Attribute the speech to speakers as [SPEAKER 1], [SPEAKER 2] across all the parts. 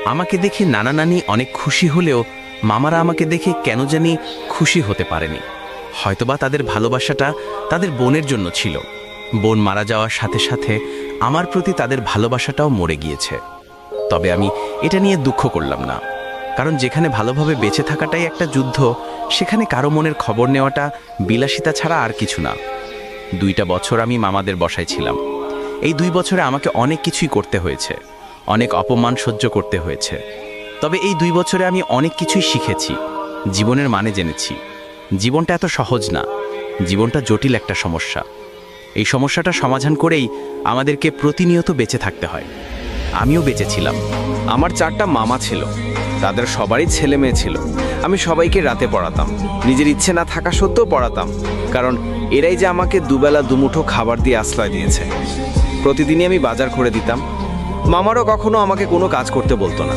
[SPEAKER 1] আমাকে দেখে নানা নানি অনেক খুশি হলেও মামারা আমাকে দেখে কেন জানি খুশি হতে পারেনি। হয়তোবা তাদের ভালোবাসাটা তাদের বোনের জন্য ছিল। বোন মারা যাওয়ার সাথে সাথে আমার প্রতি তাদের ভালোবাসাটাও মরে গিয়েছে। তবে আমি এটা নিয়ে দুঃখ করলাম না, কারণ যেখানে ভালোভাবে বেঁচে থাকাটাই একটা যুদ্ধ, সেখানে কারো মনের খবর নেওয়াটা বিলাসিতা ছাড়া আর কিছু না। 2টা বছর আমি মামাদের বাসায় ছিলাম। এই 2 বছরে আমাকে অনেক কিছুই করতে হয়েছে, অনেক অপমান সহ্য করতে হয়েছে। তবে এই 2 বছরে আমি অনেক কিছুই শিখেছি, জীবনের মানে জেনেছি। জীবনটা এত সহজ না, জীবনটা জটিল একটা সমস্যা। এই সমস্যাটা সমাধান করেই আমাদেরকে প্রতিনিয়ত বেঁচে থাকতে হয়। আমিও বেঁচে ছিলাম।
[SPEAKER 2] আমার 4টা মামা ছিল, তাদের সবারই ছেলে মেয়ে ছিল। আমি সবাইকে রাতে পড়াতাম, নিজের ইচ্ছে না থাকা সত্ত্বেও পড়াতাম, কারণ এরাই যে আমাকে দুবেলা দুমুঠো খাবার দিয়ে আশ্রয় দিয়েছে। প্রতিদিনই আমি বাজার করে দিতাম। মামারও কখনো আমাকে কোনো কাজ করতে বলতো না,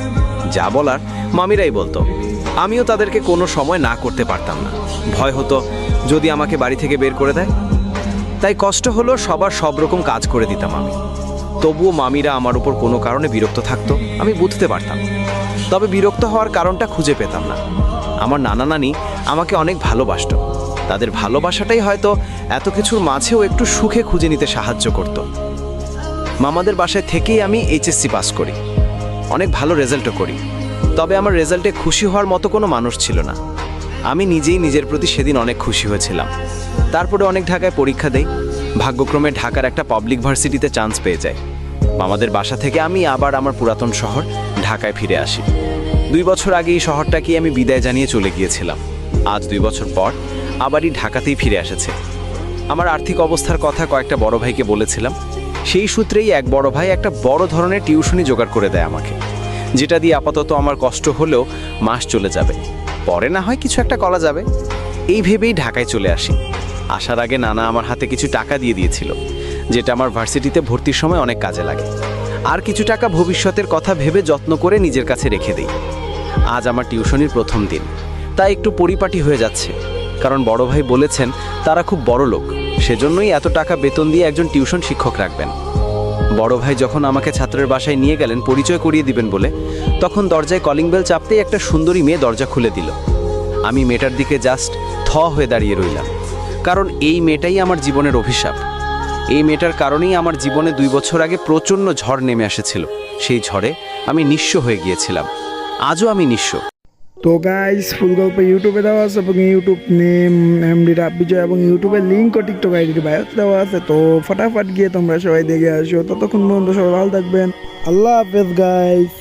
[SPEAKER 2] যা বলার মামিরাই বলতো। আমিও তাদেরকে কোনো সময় না করতে পারতাম না, ভয় হতো যদি আমাকে বাড়ি থেকে বের করে দেয়। তাই কষ্ট হলো সবার সব রকম কাজ করে দিতাম আমি। তবুও মামিরা আমার উপর কোনো কারণে বিরক্ত থাকতো, আমি বুঝতে পারতাম। তবে বিরক্ত হওয়ার কারণটা খুঁজে পেতাম না। আমার নানা নানি আমাকে অনেক ভালোবাসতো। তাদের ভালোবাসাটাই হয়তো এত কিছুর মাঝেও একটু সুখে খুঁজে নিতে সাহায্য করত। মামাদের বাসায় থেকেই আমি এইচএসসি পাস করি, অনেক ভালো রেজাল্টও করি। তবে আমার রেজাল্টে খুশি হওয়ার মতো কোনো মানুষ ছিল না। আমি নিজেই নিজের প্রতি সেদিন অনেক খুশি হয়েছিলাম। তারপরে অনেক ঢাকায় পরীক্ষা দেই, ভাগ্যক্রমে ঢাকার একটা পাবলিক ভার্সিটিতে চান্স পেয়ে যাই। মামাদের বাসা থেকে আমি আবার আমার পুরাতন শহর ঢাকায় ফিরে আসি। 2 বছর আগে এই শহরটাকে আমি বিদায় জানিয়ে চলে গিয়েছিলাম। আজ 2 বছর পর আবারই ঢাকাতেই ফিরে এসেছে। আমার আর্থিক অবস্থার কথা কয়েকটা বড় ভাইকে বলেছিলাম। সেই সূত্রেই এক বড় ভাই একটা বড় ধরনের টিউশনি জোগাড় করে দেয় আমাকে, যেটা দিয়ে আপাতত আমার কষ্ট হলেও মাস চলে যাবে, পরে না হয় কিছু একটা করা যাবে। এই ভেবেই ঢাকায় চলে আসি। আসার আগে নানা আমার হাতে কিছু টাকা দিয়ে দিয়েছিল, যেটা আমার ভার্সিটিতে ভর্তির সময় অনেক কাজে লাগে। আর কিছু টাকা ভবিষ্যতের কথা ভেবে যত্ন করে নিজের কাছে রেখে দিই। আজ আমার টিউশনির প্রথম দিন, তাই একটু পরিপাটি হয়ে যাচ্ছে, কারণ বড় ভাই বলেছেন তারা খুব বড় লোক, সেজন্যই এত টাকা বেতন দিয়ে একজন টিউশন শিক্ষক রাখবেন। বড় ভাই যখন আমাকে ছাত্রের বাসায় নিয়ে গেলেন পরিচয় করিয়ে দিবেন বলে, তখন দরজায় কলিং বেল চাপতেই একটা সুন্দরী মেয়ে দরজা খুলে দিল। আমি মেয়েটার দিকে জাস্ট হয়ে দাঁড়িয়ে রইলাম, কারণ এই মেয়েটাই আমার জীবনের অভিশাপ। এই মেয়েটার কারণেই আমার জীবনে 2 বছর আগে প্রচণ্ড ঝড় নেমে এসেছিল। সেই ঝড়ে আমি নিঃস্ব হয়ে গিয়েছিলাম। আজও আমি নিঃস্ব।
[SPEAKER 3] তো গাইস, ফুল গল্প ইউটিউবে দেওয়া আছে এবং ইউটিউব নেম এমডি রাব্বিজয় এবং ইউটিউবের লিঙ্ক ও টিকটক আইডি বায়োতে দেওয়া আছে। তো ফটাফট গিয়ে তোমরা সবাই দেখে আসো। ততক্ষণ পর্যন্ত সবাই ভালো থাকবেন। আল্লাহ হাফেজ গাইস।